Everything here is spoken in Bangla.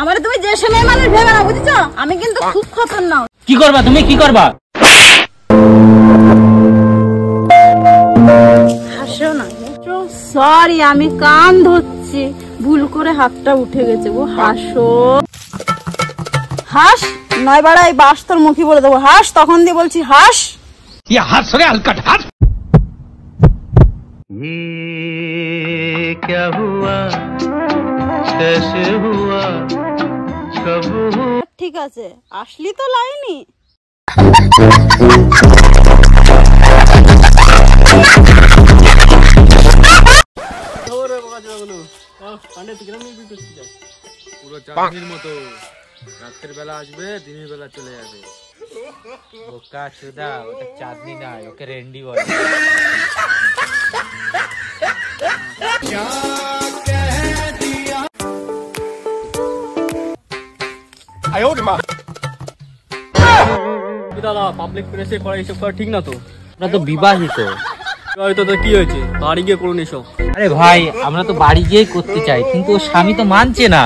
আমার তুমি যে সময় মানুষ ভেবে না বুঝছো, আমি কিন্তু খুব খতরনাক। কি করবা তুমি, কি করবা? হাসো না, সরি আমি কান ধরছি, ভুল করে হাতটা উঠে গেছে গো। হাসো, হাস নয় বাড়া, এই বাস তোর মুখে বলে দেবো হাস, তখন দিয়ে বলছি হাস। হাস রে আলকাট হাস। क्या हुआ कैसे हुआ कब हुआ। ঠিক আছে, আসলি তো লাইনি। পুরো চাঁদনির মতো, রাতের বেলা আসবে, দিনের বেলা চলে যাবে। বোকা চোদা, ওটা চাঁদনি না, ওকে রেন্ডি বলে। দাদা পাবলিক প্লেসে করা এসব করা ঠিক না তো? আমরা তো বিবাহিত। হয়তো তো কি হয়েছে, বাড়ি গিয়ে করুন এসব। আরে ভাই, আমরা তো বাড়ি গিয়েই করতে চাই, কিন্তু ওর স্বামী তো মানছে না।